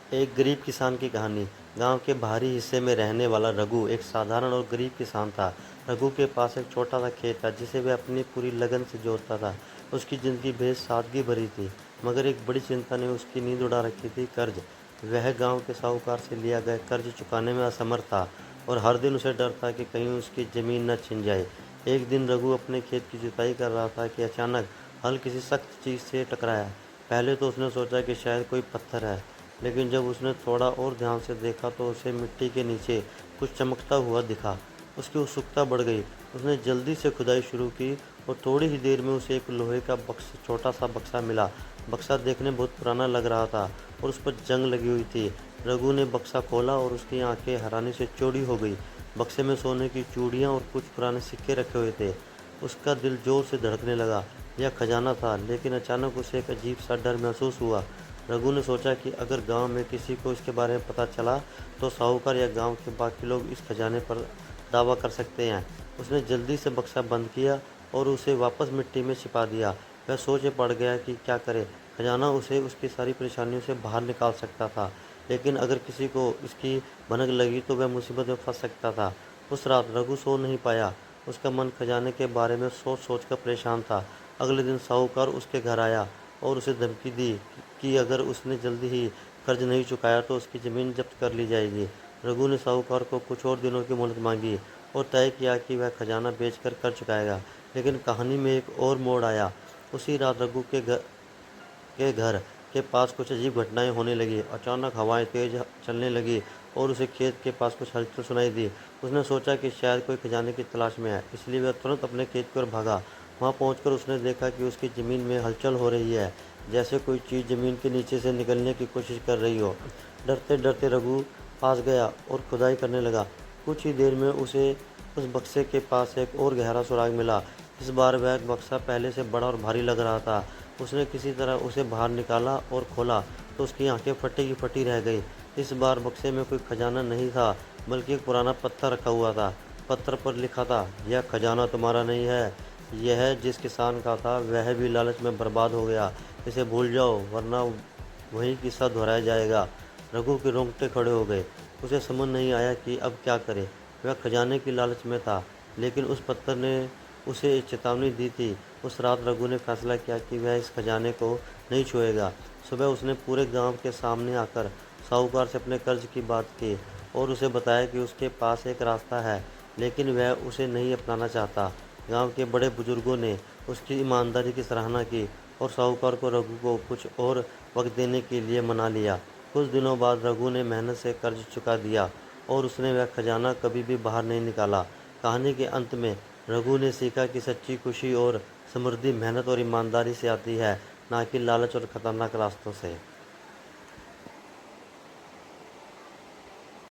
एक गरीब किसान की कहानी। गांव के बाहरी हिस्से में रहने वाला रघु एक साधारण और गरीब किसान था। रघु के पास एक छोटा सा खेत था जिसे वह अपनी पूरी लगन से जोतता था। उसकी जिंदगी बेहद सादगी भरी थी, मगर एक बड़ी चिंता ने उसकी नींद उड़ा रखी थी, कर्ज। वह गांव के साहूकार से लिया गया कर्ज चुकाने में असमर्थ था और हर दिन उसे डर था कि कहीं उसकी जमीन न छिन जाए। एक दिन रघु अपने खेत की जुताई कर रहा था कि अचानक हल किसी सख्त चीज से टकराया। पहले तो उसने सोचा कि शायद कोई पत्थर है, लेकिन जब उसने थोड़ा और ध्यान से देखा तो उसे मिट्टी के नीचे कुछ चमकता हुआ दिखा। उसकी उत्सुकता बढ़ गई। उसने जल्दी से खुदाई शुरू की और थोड़ी ही देर में उसे एक लोहे का छोटा सा बक्सा मिला। बक्सा देखने बहुत पुराना लग रहा था और उस पर जंग लगी हुई थी। रघु ने बक्सा खोला और उसकी आंखें हैरानी से चौड़ी हो गई। बक्से में सोने की चूड़ियाँ और कुछ पुराने सिक्के रखे हुए थे। उसका दिल जोर से धड़कने लगा। यह खजाना था, लेकिन अचानक उसे एक अजीब सा डर महसूस हुआ। रघु ने सोचा कि अगर गांव में किसी को इसके बारे में पता चला तो साहूकार या गांव के बाकी लोग इस खजाने पर दावा कर सकते हैं। उसने जल्दी से बक्सा बंद किया और उसे वापस मिट्टी में छिपा दिया। वह सोच में पड़ गया कि क्या करे। खजाना उसे उसकी सारी परेशानियों से बाहर निकाल सकता था, लेकिन अगर किसी को इसकी भनक लगी तो वह मुसीबत में फंस सकता था। उस रात रघु सो नहीं पाया। उसका मन खजाने के बारे में सोच सोच कर परेशान था। अगले दिन साहूकार उसके घर आया और उसे धमकी दी कि अगर उसने जल्दी ही कर्ज नहीं चुकाया तो उसकी ज़मीन जब्त कर ली जाएगी। रघु ने साहूकार को कुछ और दिनों की मोहलत मांगी और तय किया कि वह खजाना बेचकर कर्ज चुकाएगा। लेकिन कहानी में एक और मोड़ आया। उसी रात रघु के घर के पास कुछ अजीब घटनाएं होने लगी। अचानक हवाएं तेज चलने लगी और उसे खेत के पास कुछ हलचल सुनाई दी। उसने सोचा कि शायद कोई खजाने की तलाश में है, इसलिए वह तुरंत अपने खेत की ओर भागा। वहां पहुंचकर उसने देखा कि उसकी ज़मीन में हलचल हो रही है, जैसे कोई चीज़ ज़मीन के नीचे से निकलने की कोशिश कर रही हो। डरते डरते रघु पास गया और खुदाई करने लगा। कुछ ही देर में उसे उस बक्से के पास एक और गहरा सुराग मिला। इस बार वह बक्सा पहले से बड़ा और भारी लग रहा था। उसने किसी तरह उसे बाहर निकाला और खोला तो उसकी आंखें फटी की फटी रह गई। इस बार बक्से में कोई खजाना नहीं था, बल्कि एक पुराना पत्थर रखा हुआ था। पत्थर पर लिखा था, यह खजाना तुम्हारा नहीं है, यह जिस किसान का था वह भी लालच में बर्बाद हो गया। इसे भूल जाओ, वरना वही किस्सा दोहराया जाएगा। रघु के रोंगटे खड़े हो गए। उसे समझ नहीं आया कि अब क्या करे। वह खजाने की लालच में था, लेकिन उस पत्थर ने उसे एक चेतावनी दी थी। उस रात रघु ने फैसला किया कि वह इस खजाने को नहीं छुएगा। सुबह उसने पूरे गांव के सामने आकर साहूकार से अपने कर्ज की बात की और उसे बताया कि उसके पास एक रास्ता है, लेकिन वह उसे नहीं अपनाना चाहता। गांव के बड़े बुजुर्गों ने उसकी ईमानदारी की सराहना की और साहूकार को रघु को कुछ और वक्त देने के लिए मना लिया। कुछ दिनों बाद रघु ने मेहनत से कर्ज चुका दिया और उसने वह खजाना कभी भी बाहर नहीं निकाला। कहानी के अंत में रघु ने सीखा कि सच्ची खुशी और समृद्धि मेहनत और ईमानदारी से आती है, ना कि लालच और खतरनाक रास्तों से।